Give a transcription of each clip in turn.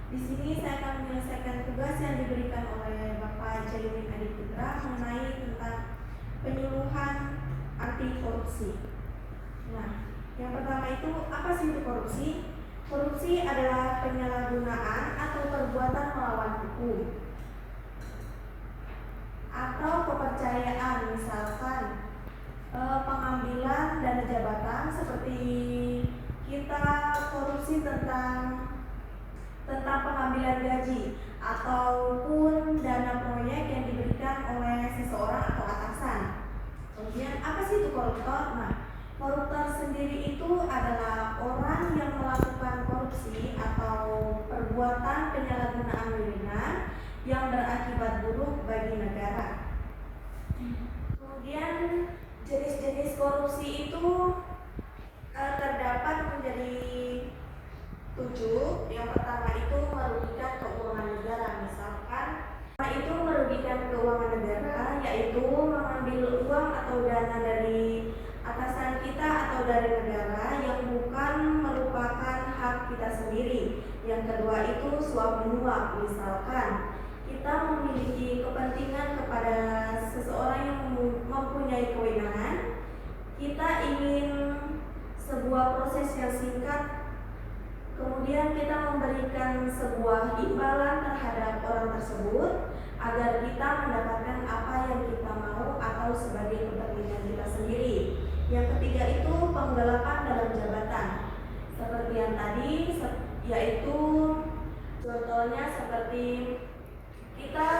Di sini saya akan menyelesaikan tugas yang diberikan oleh Bapak Jaimin Adi Putra mengenai tentang penyuluhan anti korupsi. Nah, yang pertama itu apa sih itu korupsi? Korupsi adalah penyalahgunaan atau perbuatan melawan hukum atau kepercayaan, misalkan pengambilan dana jabatan, seperti kita korupsi tentang pengambilan gaji ataupun dana proyek yang diberikan oleh seseorang atau atasan. Kemudian apa sih itu koruptor? Nah, koruptor sendiri itu adalah orang yang melakukan korupsi atau perbuatan penyalahgunaan wewenang yang berakibat buruk bagi negara. Kemudian jenis-jenis korupsi itu terdapat menjadi 7. Yang pertama itu merugikan keuangan negara. Misalkan itu merugikan keuangan negara, yaitu mengambil uang atau dana dari atasan kita atau dari negara yang bukan merupakan hak kita sendiri. Yang kedua itu suap menyuap. Misalkan kita memiliki kepentingan kepada seseorang yang mempunyai kewenangan, kita ingin sebuah proses yang singkat, kemudian kita memberikan sebuah imbalan terhadap orang tersebut agar kita mendapatkan apa yang kita mau atau sebagai kepentingan kita sendiri. Yang ketiga itu penggelapan dalam jabatan, seperti yang tadi, yaitu contohnya seperti kita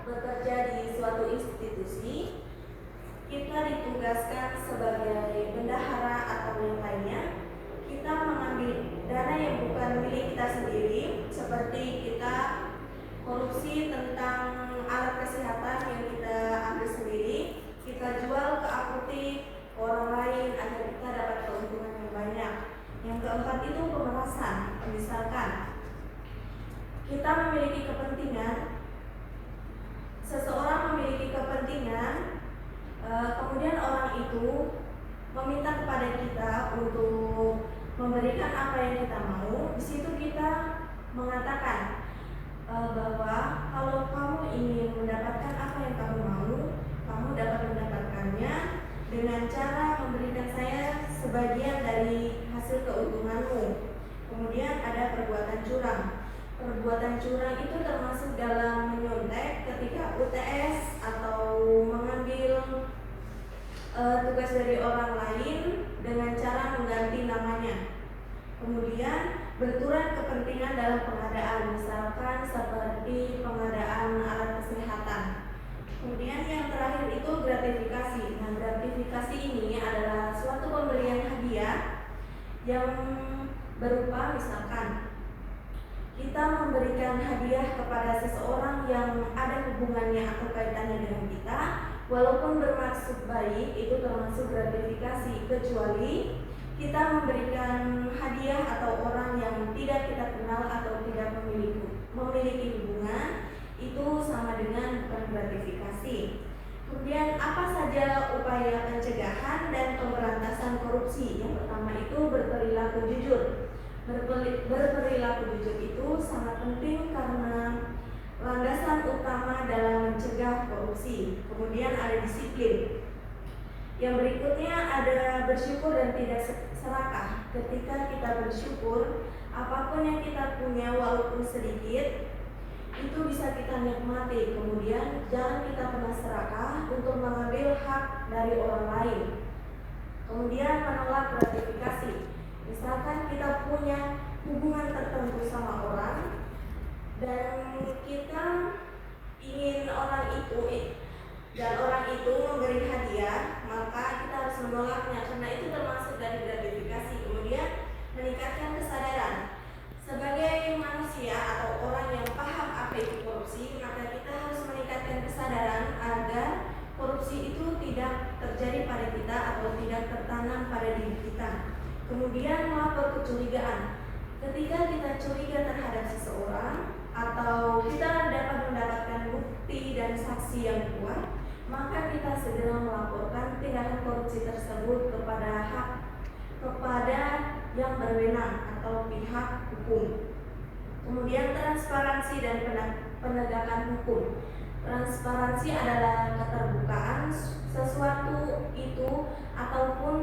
bekerja di suatu institusi, kita ditugaskan sebagai bendahara atau yang lainnya, kita mengambil dana yang bukan milik kita sendiri, seperti kita korupsi tentang alat kesehatan yang kita ambil sendiri, kita jual ke apotek orang lain agar kita dapat keuntungan yang banyak. Yang keempat itu pemerasan. Misalkan kita memiliki kepentingan, seseorang memiliki kepentingan, kemudian orang itu meminta kepada kita untuk memberikan apa yang kita mau. Di situ kita mengatakan bahwa kalau kamu ingin mendapatkan apa yang kamu mau, kamu dapat mendapatkannya dengan cara memberikan saya sebagian dari hasil keuntunganmu. Kemudian ada perbuatan curang. Perbuatan curang itu termasuk dalam menyontek ketika UTS atau mengambil tugas dari orang lain dengan cara mengganti namanya. Kemudian benturan kepentingan dalam pengadaan, misalkan seperti pengadaan alat kesehatan. Kemudian yang terakhir itu gratifikasi. Nah, gratifikasi ini adalah suatu pemberian hadiah yang berupa, misalkan kita memberikan hadiah kepada seseorang yang ada hubungannya atau kaitannya dengan kita, walaupun bermaksud baik, itu termasuk gratifikasi, kecuali kita memberikan hadiah atau orang yang tidak kita kenal atau tidak memiliki hubungan, itu sama dengan bukan gratifikasi. Kemudian apa saja upaya pencegahan dan pemberantasan korupsi? Yang pertama itu berperilaku jujur. Berperilaku jujur itu sangat penting karena landasan utama dalam mencegah korupsi. Kemudian ada disiplin. Yang berikutnya ada bersyukur dan tidak serakah. Ketika kita bersyukur, apapun yang kita punya walaupun sedikit, itu bisa kita nikmati. Kemudian jangan kita pernah serakah untuk mengambil hak dari orang lain. Kemudian menolak gratifikasi. Misalkan kita punya hubungan tertentu sama orang dan kita ingin orang itu memberi hadiah, maka kita harus menolaknya karena itu termasuk dari gratifikasi. Kemudian meningkatkan kesadaran. Sebagai manusia atau orang yang paham apa itu korupsi, maka kita harus meningkatkan kesadaran agar korupsi itu tidak terjadi pada kita atau tidak tertanam pada diri kita. Kemudian melapor kecurigaan. Ketika kita curiga terhadap seseorang atau kita dapat mendapatkan bukti dan saksi yang kuat, maka kita segera melaporkan tindakan korupsi tersebut kepada yang berwenang atau pihak hukum. Kemudian transparansi dan penegakan hukum. Transparansi adalah keterbukaan sesuatu itu ataupun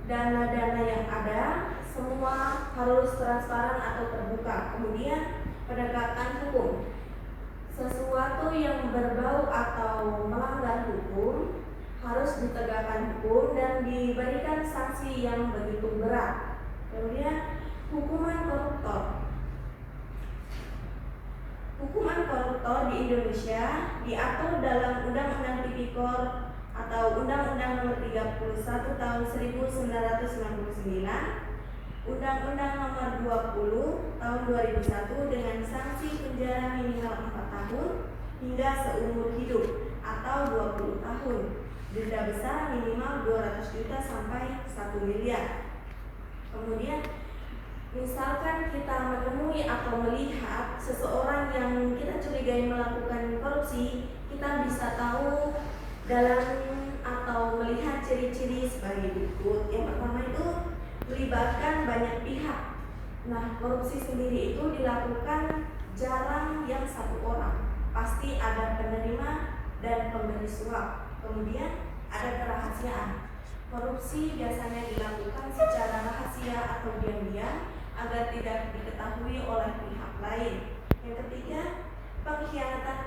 dana-dana yang ada, semua harus transparan atau terbuka. Kemudian penegakan hukum, sesuatu yang berbau atau melanggar hukum harus ditegakkan hukum dan diberikan sanksi yang begitu berat. Kemudian hukuman koruptor. Hukuman koruptor di Indonesia diatur dalam Undang-Undang Tipikor atau Undang-Undang Nomor 31 Tahun 1999, Undang-Undang Nomor 20 Tahun 2001 dengan sanksi penjara minimal 4 tahun hingga seumur hidup atau 20 tahun, denda besar minimal 200 juta sampai 1 miliar. Kemudian misalkan kita menemui atau melihat seseorang yang kita curigai melakukan korupsi, kita bisa tahu dalam atau melihat ciri-ciri sebagai berikut. Yang pertama itu melibatkan banyak pihak. Nah, korupsi sendiri itu dilakukan jarang yang satu orang, pasti ada penerima dan pemberi suap. Kemudian ada kerahasiaan. Korupsi biasanya dilakukan secara rahasia atau diam-diam agar tidak diketahui oleh pihak lain. Yang ketiga, pengkhianatan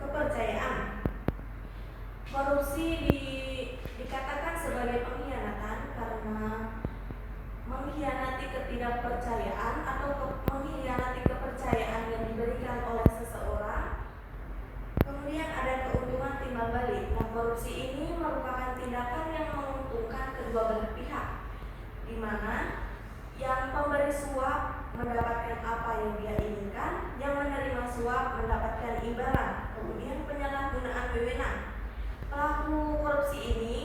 kepercayaan. Korupsi dikatakan sebagai pengkhianatan karena mengkhianati ketidakpercayaan atau mengkhianati kepercayaan yang diberikan oleh seseorang. Kemudian ada keuntungan timbal balik. Nah, korupsi ini merupakan tindakan yang menguntungkan kedua belah pihak, di mana yang pemberi suap mendapatkan apa yang dia inginkan, yang menerima suap mendapatkan imbalan. Kemudian penyalahgunaan wewenang. Pelaku korupsi ini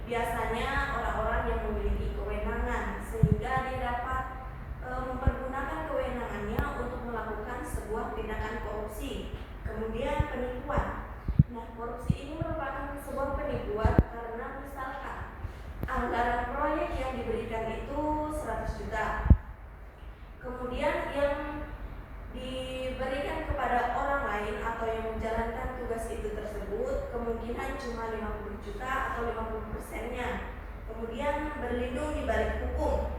biasanya orang-orang yang memiliki kewenangan sehingga dia dapat mempergunakan kewenangannya untuk melakukan sebuah tindakan korupsi. Kemudian penipuan. Nah, korupsi ini merupakan sebuah penipuan karena misalkan anggaran proyek yang diberikan itu 100 juta. Kemudian yang diberikan kepada orang lain atau yang menjalankan tugas itu tersebut kemungkinan cuma 50 juta atau 50%-nya. Kemudian berlindung di balik hukum.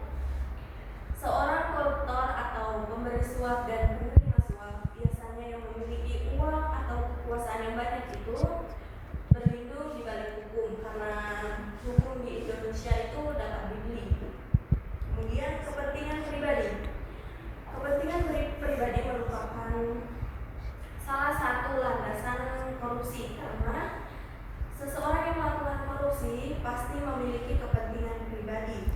Seorang koruptor atau pemberi suap dan penerima suap biasanya yang memiliki uang atau kekuasaan yang banyak itu berlindung di balik hukum karena hukum di Indonesia itu dapat dibeli. Kemudian kepentingan pribadi. Kepentingan pribadi merupakan salah satu landasan korupsi karena seseorang yang melakukan korupsi pasti memiliki kepentingan pribadi.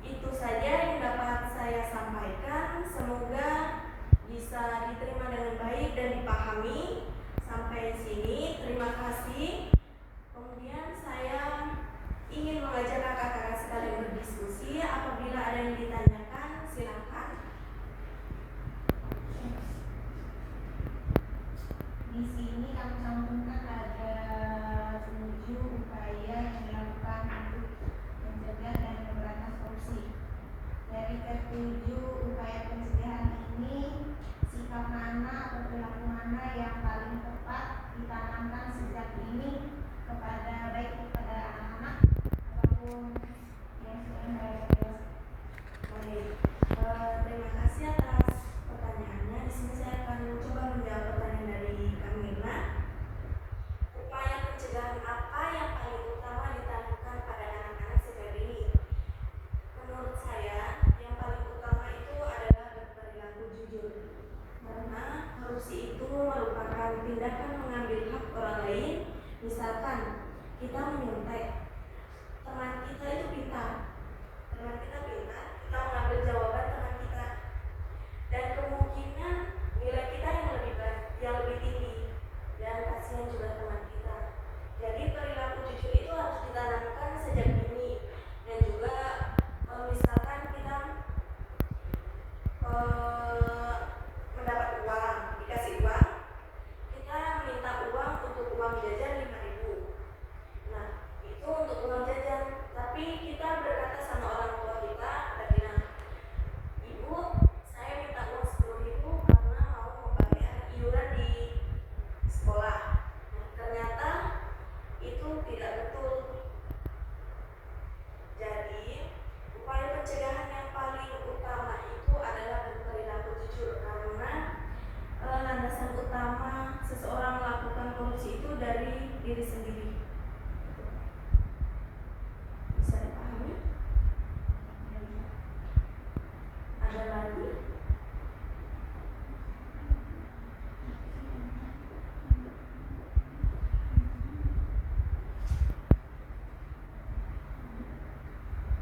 Itu saja yang dapat saya sampaikan. Semoga bisa diterima dengan baik dan dipahami. Sampai sini, terima kasih. Kemudian saya ingin mengajak kakak-kakak sekalian berdiskusi. Apabila ada yang ditanyakan, silakan. Di sini kami cantumkan ada 7 upaya yang dilakukan untuk mencegah dan memberantas korupsi. Dari ke-7 upaya pencegahan ini, sikap mana atau perilaku mana yang paling tepat ditanamkan sejak dini kepada baik kepada anak-anak ataupun yang sudah mulai dewasa. Baik, terima kasih atas pertanyaannya. Di sini saya akan coba menjawab pertanyaan dari Kamila. Upaya pencegahan apa yang paling utama ditanamkan pada anak-anak sejak dini? Menurut saya, yang paling utama itu adalah berperilaku jujur. Karena korupsi itu merupakan tindakan mengambil hak orang lain. Misalkan dari diri sendiri. Bisa dipahami? Ada lagi?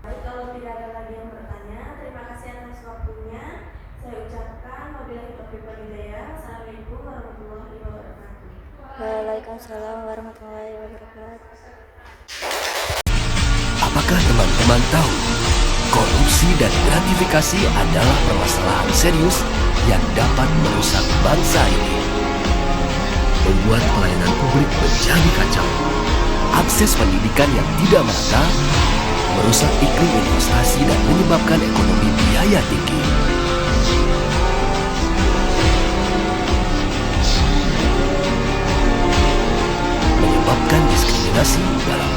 Baik, kalau tidak ada lagi yang bertanya, terima kasih atas waktunya. Saya ucapkan wabillahi taufiq wal hidayah. Assalamualaikum warahmatullahi wabarakatuh. Waalaikumsalam warahmatullahi wabarakatuh. Apakah teman-teman tahu korupsi dan gratifikasi adalah permasalahan serius yang dapat merusak bangsa ini? Membuat pelayanan publik menjadi kacau, akses pendidikan yang tidak merata, merusak iklim investasi dan menyebabkan ekonomi biaya tinggi. Menyebabkan diskriminasi dalam